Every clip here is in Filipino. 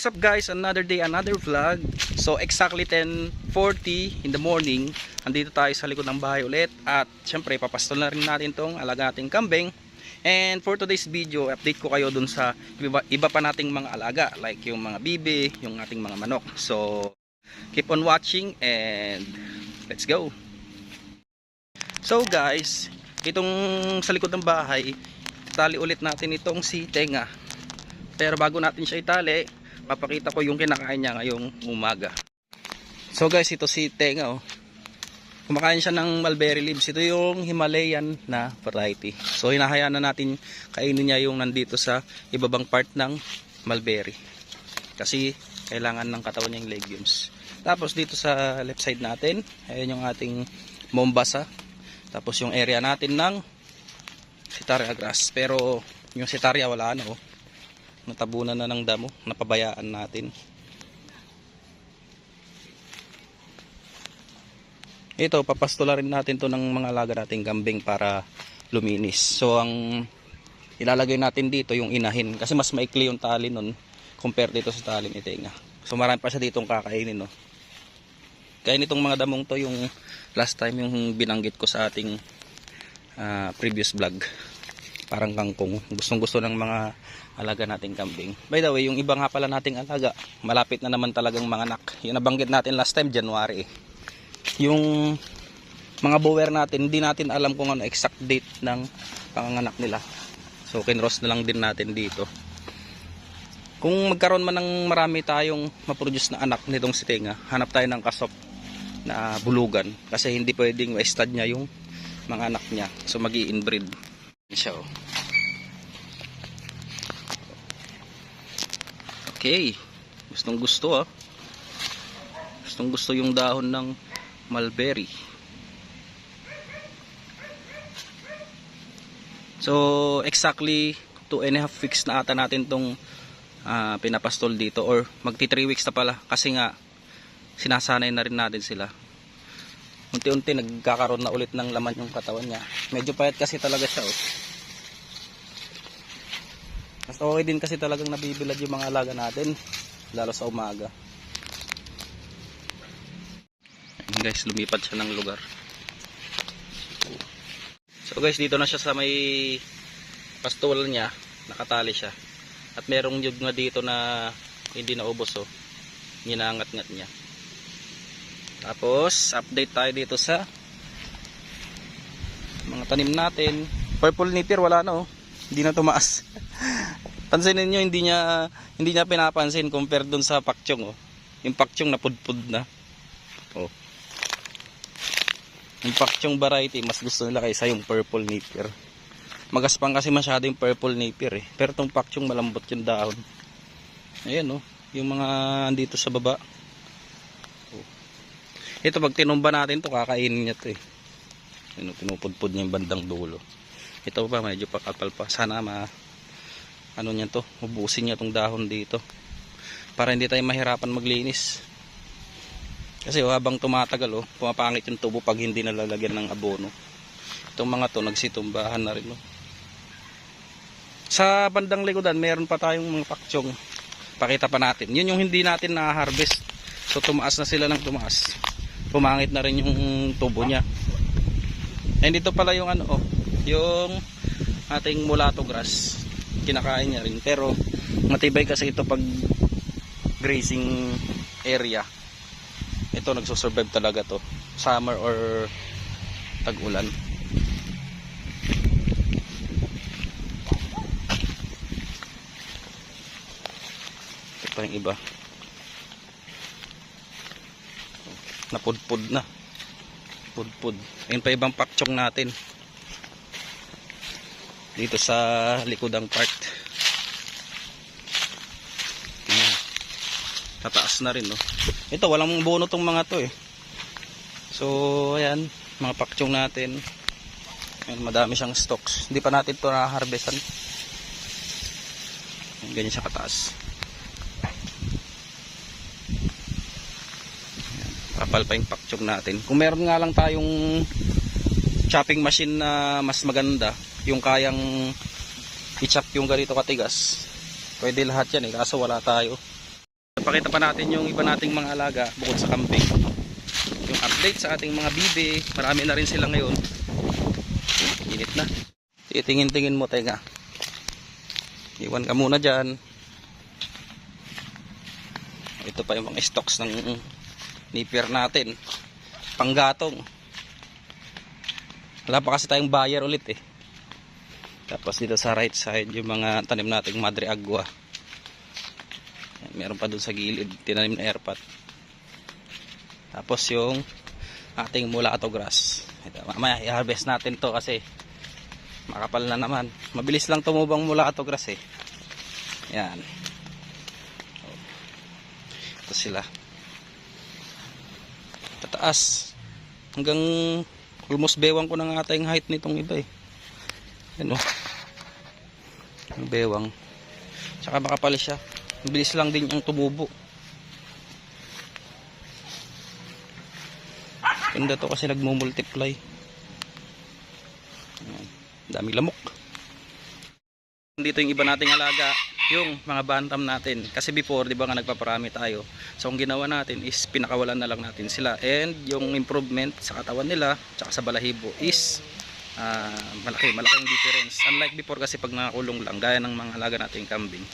What is up guys, another day, another vlog. So exactly 10:40 in the morning, andito tayo sa likod ng bahay ulit. At syempre papastol na rin natin tong alaga nating kambing. And for today's video, update ko kayo dun sa iba pa nating mga alaga, like yung mga bibi, yung ating mga manok. So keep on watching and let's go. So guys, itong sa likod ng bahay, tali ulit natin itong si Tenga. Pero bago natin siya itali, papakita ko yung kinakain niya ngayong umaga. So guys, ito si Tenga, oh. Kumakain siya ng mulberry leaves. Ito yung Himalayan na variety. So hinahayaan na natin kainin niya yung nandito sa ibabang part ng mulberry. Kasi kailangan ng katawan niya yung legumes. Tapos dito sa left side natin, ayan yung ating Mombasa. Tapos yung area natin ng Setaria grass. Pero yung Setaria wala na, oh. Natabunan na ng damo, napabayaan natin. Ito, papastula rin natin to ng mga alaga nating kambing para luminis. So ang ilalagay natin dito yung inahin, kasi mas maikli yung tali nun compare dito sa tali ni Tenga. So marami pa siya ditong kakainin, no. Kaya nitong mga damong to yung last time yung binanggit ko sa ating previous vlog. Parang kangkong, gustong gusto ng mga alaga nating kambing. By the way, yung iba nga pala nating alaga, malapit na naman talagang manganak. Yung nabanggit natin last time, January. Yung mga bower natin, hindi natin alam kung ano exact date ng panganganak nila. So kinross na lang din natin dito. Kung magkaroon man ng marami tayong maproduce na anak nitong si Tenga, hanap tayo ng kasop na bulugan. Kasi hindi pwedeng wasted niya yung mga anak niya. So mag-i-inbreed siya, oh. Okay, gustong gusto, ah. Gustong gusto yung dahon ng mulberry. So exactly 2.5 weeks na ata natin tong pinapastol dito, or magti 3 weeks na pala, kasi nga sinasanay na rin natin sila. Unti-unti nagkakaroon na ulit ng laman yung katawan niya. Medyo payat kasi talaga siya, oh. Mas okay din kasi talagang nabibilad yung mga alaga natin, lalo sa umaga. Ayan guys, lumipat siya ng lugar. So guys, dito na siya sa may pastulan niya, nakatali siya. At merong yug nga dito na hindi naubos, oh. Ginangat-ngat niya. Tapos update tayo dito sa mga tanim natin. Purple nipper wala na, oh. Hindi na tumaas. Pansinin niyo, hindi niya pinapansin compared dun sa pakchong, oh. Yung pakchong napudpud na. Oh. Yung pakchong variety mas gusto nila kaysa yung purple nipper. Magaspang kasi masyado yung purple nipper, eh. Pero tong pakchong malambot yung dahon. Ayan, oh. Yung mga andito sa baba. Ito pag tinumba natin to, kakainin niya to, eh. Ano, pinupudpud niya yung bandang dulo. Ito pa medyo pakapal pa. Sana ano niya to, ubusin niya tong dahon dito para hindi tayo mahirapan maglinis. Kasi habang tumatagal, oh, pumapangit yung tubo pag hindi nalalagyan ng abono. Itong mga to nagsitumbahan na rin, oh. Sa bandang likodan meron pa tayong mga pakchong. Pakita pa natin. Yun yung hindi natin na-harvest. So tumaas na sila ng tumaas. Pumangit na rin yung tubo niya. And dito pala yung ano, oh, yung ating mulatto grass. Kinakain niya rin, pero matibay kasi ito pag grazing area. Ito nagsusurvive talaga to, summer or tag-ulan. Ito pa yung iba. Napudpud na. Pudpud. Ayun pa ibang pakchong natin. Dito sa likodang part. Ayan. Tataas na rin, no. Ito walang bono tong mga to, eh. So ayan, mga pakchong natin. Ayan, madami siyang stocks. Hindi pa natin to na-harvestan. Ganyan siya kataas. Kapal pa yung pakchong natin. Kung meron nga lang tayong chopping machine na mas maganda, yung kayang i-chop yung ganito katigas, pwede lahat yan, eh. Kaso wala tayo. Napakita pa natin yung iba nating mga alaga bukod sa kambing. Yung update sa ating mga bibi, marami na rin sila ngayon. Init na. Titingin-tingin mo, teka. Iwan ka muna dyan. Ito pa yung mga stocks ng nipper natin. Panggatong. Wala pa kasi tayong buyer ulit eh. Tapos dito sa right side yung mga tanim nating Madre Agua. Meron pa dun sa gilid tinanim na airpot. Tapos yung ating mulatto grass. Ito, mamaya i-harvest natin to kasi makapal na naman. Mabilis lang tumubang mulatto grass eh. Yan. Ito sila. Tataas. Hanggang almost bewang ko na nga ata yung height nitong iba eh. Yan o. Yung bewang. Tsaka makapal siya. Bilis lang din yung tumubo. Ganda to kasi nagmumultiply. Daming lamok. Dito yung iba nating alaga, yung mga bantam natin. Kasi before, di ba nga nagpaparami tayo. So ang ginawa natin is pinakawalan na lang natin sila. And yung improvement sa katawan nila, tsaka sa balahibo is malaking difference. Unlike before kasi pag nakakulong lang, gaya ng mga alaga nating kambing,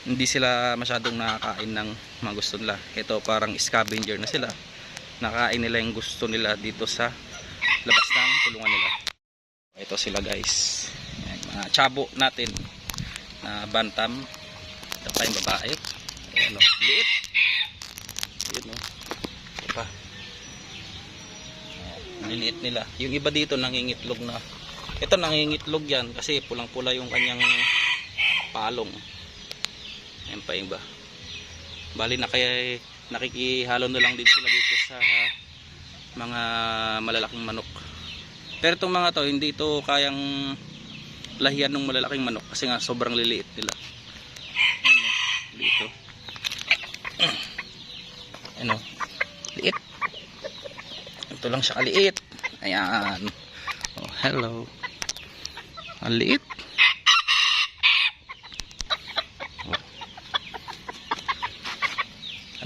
hindi sila masyadong nakakain ng mga gusto nila. Ito parang scavenger na sila. Nakain nila yung gusto nila dito sa labas ng kulungan nila. Ito sila guys. Ayan, mga chabo natin na bantam. Ito pa yung babae. Ayan o, liit. Ayan o. Ito pa. Liliit nila. Yung iba dito nangingitlog na. Ito nangingitlog yan kasi pulang pula yung kanyang palong. Ayan pa yung iba. Bali na kaya nakikihalo na lang din sila dito sa mga malalaking manok. Pero itong mga to hindi ito kayang lahian ng malalaking manok kasi nga sobrang liliit nila. Ayan o, dito. Ayan o, liit. Ito lang siya kaliit. Ayan. Oh, hello. Ang liit. Oh.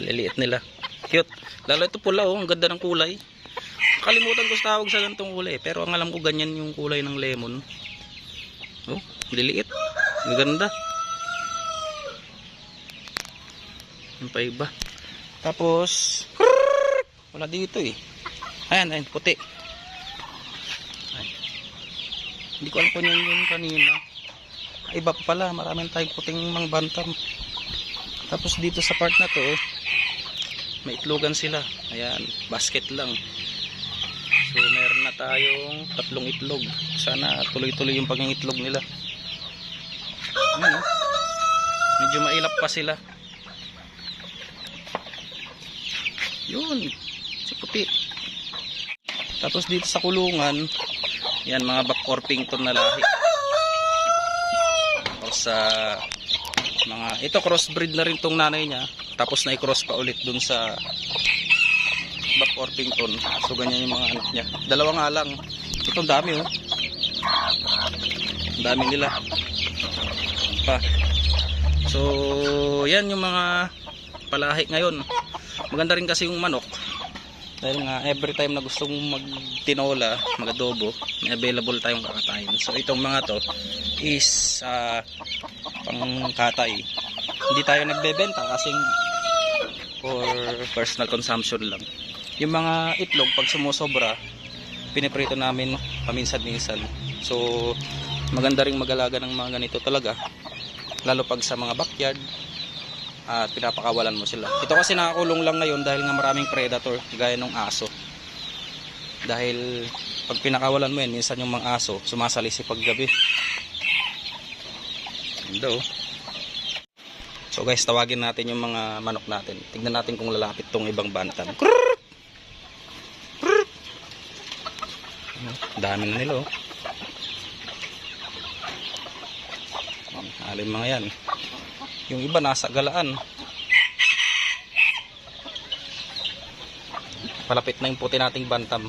Ang liliit nila. Cute. Lalo ito pula oh, ang ganda ng kulay. Kalimutan ko sa tawag sa ganitong kulay, pero ang alam ko ganyan yung kulay ng lemon. Oh, liliit. Ang ganda. Yung pa iba. Tapos wala dito eh. Ayan, ayan, puti. Ayan. Hindi ko alam kung yun kanina. Iba pa pala, maraming tayong puting mga bantam. Tapos dito sa part na to, may itlogan sila. Ayan, basket lang. So meron na tayong 3 itlog. Sana tuloy-tuloy yung pag-itlog nila. Ayan, oh. Medyo mailap pa sila. Yun, si puti. Tapos dito sa kulungan, yan mga Buck Orpington na lahi. Tapos sa mga ito crossbreed na rin tong nanay niya. Tapos na i-cross pa ulit dun sa Buck Orpington. So ganyan yung mga anak niya. Dalawa nga lang. Ito ang dami oh. Ang dami nila. Pa. So yan yung mga palahi ngayon. Maganda rin kasi yung manok. Dahil nga every time na gusto mong magtinola, magadobo, may available tayong kakatayin. So itong mga to is pangkatay. Hindi tayo nagbebenta kasi for personal consumption lang. Yung mga itlog pag sumusobra, piniprito namin paminsan-minsan. So maganda ring mag-alaga ng mga ganito talaga. Lalo pag sa mga backyard at pinapakawalan mo sila. Ito kasi nakakulong lang ngayon dahil nga maraming predator gaya ng aso. Dahil pag pinakawalan mo yan, minsan yung mga aso sumasalisi paggabi. Ito. So guys, tawagin natin yung mga manok natin. Tignan natin kung lalapit tong ibang bantam. Dami na nila oh. Alin mga yan. Yung iba nasa galaan. Palapit na yung puti nating bantam.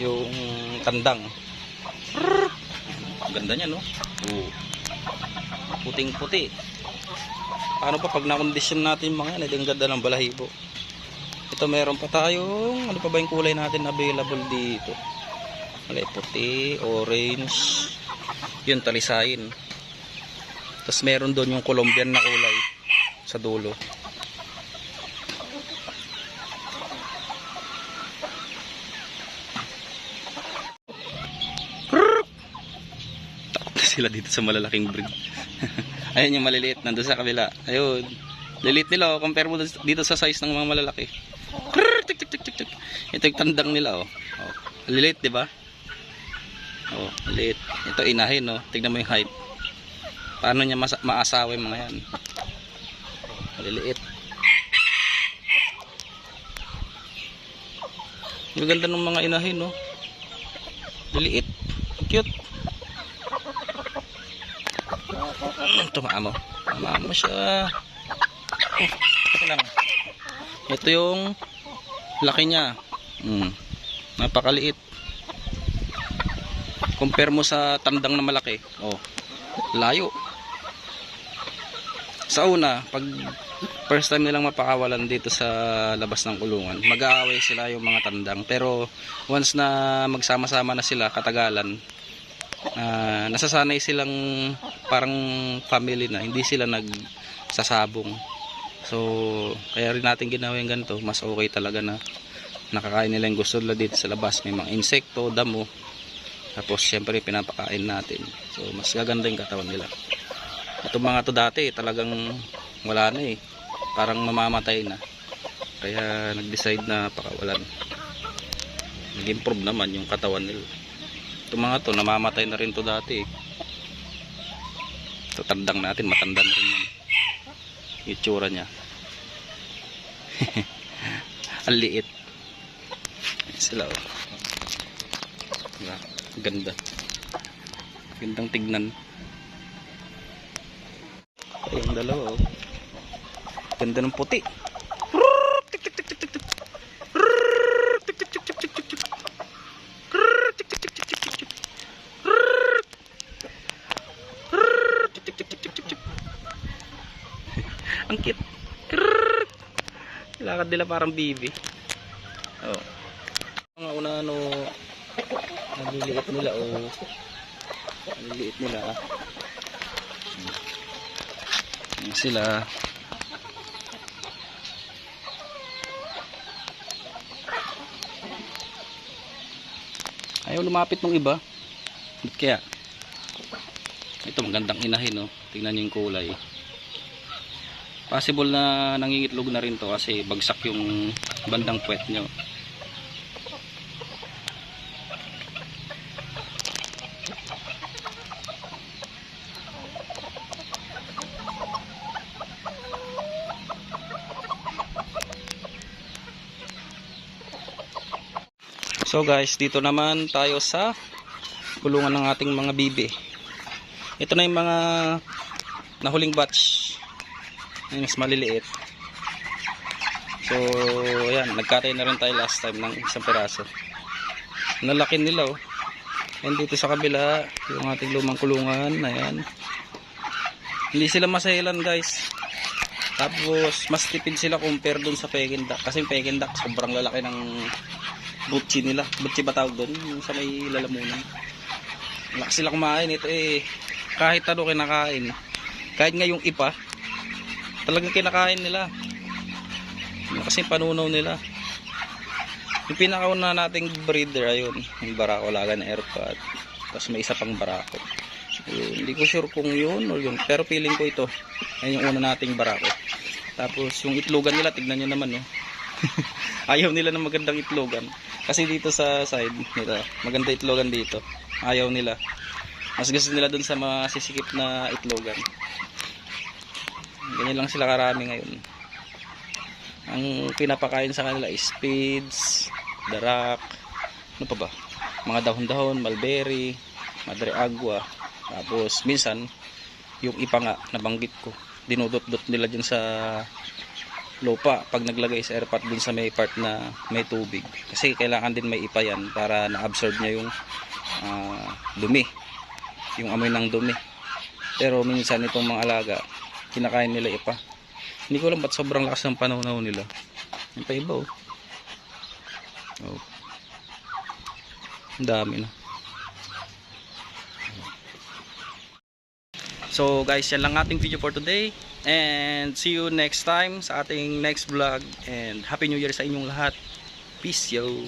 Yung tandang. Ganda niya no. Puting puti. Paano pa pag na-condition natin mga yan, ang ganda ng balahibo. Ito meron pa tayong, ano pa ba yung kulay natin available dito? Kulay puti, orange, yun talisayin. Tapos meron doon yung Colombian na kulay sa dulo. Takot na sila dito sa malalaking breed. Ayun yung maliliit nandun sa kabila. Ayun. Liliit nila oh, compare mo dito sa size ng mga malalaki. Ito yung tandang nila oh. Oh, liliit, 'di ba? Oh, liliit. Ito inahin no. Tingnan mo yung height. Paano niya maasawa yung mga 'yan? Liliit. Yung ganda ng mga inahin no. Liliit. Cute. Tumama mo siya. Ito lang. Ito yung laki niya. Napakaliit. Compare mo sa tandang na malaki. Oh, layo. Sa una, pag first time nilang mapakawalan dito sa labas ng kulungan, mag-aaway sila yung mga tandang. Pero once na magsama-sama na sila katagalan, nasasanay silang parang family na, hindi sila nagsasabong. So kaya rin natin ginawa yung ganito, mas okay talaga na nakakain nila yung gusto nila dito sa labas. May mga insekto, damo, tapos syempre pinapakain natin, so mas gaganda yung katawan nila. Itong mga to dati talagang wala na eh, parang mamamatay na, kaya nag-decide na pakawalan. Nag-improve naman yung katawan nila. Itong mga to namamatay na rin to dati eh. Ito tandang natin, matanda na rin yan. Itsura nya ang liit sila oh. Diba? Ganda, gandang tignan. Ay, yung dalawa oh. Ganda ng puti. Ang cute. Lakad nila parang bibi. Oh. Mga una ano, naliliit nila oh. Naliliit nila. Yan sila. Ayaw lumapit ng iba. Ba't kaya? Ito magandang inahin oh. Tingnan niyo yung kulay. Possible na nangingitlog na rin to kasi bagsak yung bandang puwet nyo. So guys, dito naman tayo sa kulungan ng ating mga bibi. Ito na yung mga nahuling batch. Ay, mas maliliit. So ayan, nagkatay na rin tayo last time ng isang piraso. Nalaki nila oh. And dito sa kabila yung ating lumang kulungan. Ayan, hindi sila masahilan guys. Tapos mas tipid sila compare dun sa Peking duck. Kasi yung Peking duck sobrang lalaki ng butchi nila. Butchi ba tawag dun? Yung sa may lalamunan. Malaki sila kumain. Ito eh, kahit ano kinakain. Kahit nga yung ipa, talagang kinakain nila. Kasi panunaw nila. Yung pinakauna nating breeder, ayun, yung Barako Laga na airpot. Tapos may isa pang Barako. Ayun, hindi ko sure kung yun o yun, pero feeling ko ito. Ayun yung una nating Barako. Tapos yung itlogan nila, tignan nyo naman, no? Ayaw nila ng magandang itlogan. Kasi dito sa side nila, maganda itlogan dito. Ayaw nila. Mas gusto nila dun sa masisikip na itlogan. Ganyan lang sila karami ngayon. Ang pinapakain sa kanila is feeds, darak, ano pa ba? Mga dahon-dahon, mulberry, madre agua. Tapos minsan yung ipa nga nabanggit ko, dinudot-dot nila dyan sa lupa pag naglagay sa airpot dun sa may part na may tubig. Kasi kailangan din may ipa yan para na-absorb niya yung dumi, yung amoy ng dumi. Pero minsan itong mga alaga, kinakain nila ipa. Hindi ko alam ba't sobrang lakas ng panahon nila. Yung pa iba oh. Oh. Ang dami na. So guys, yan lang ating video for today. And see you next time sa ating next vlog. And Happy New Year sa inyong lahat. Peace yo.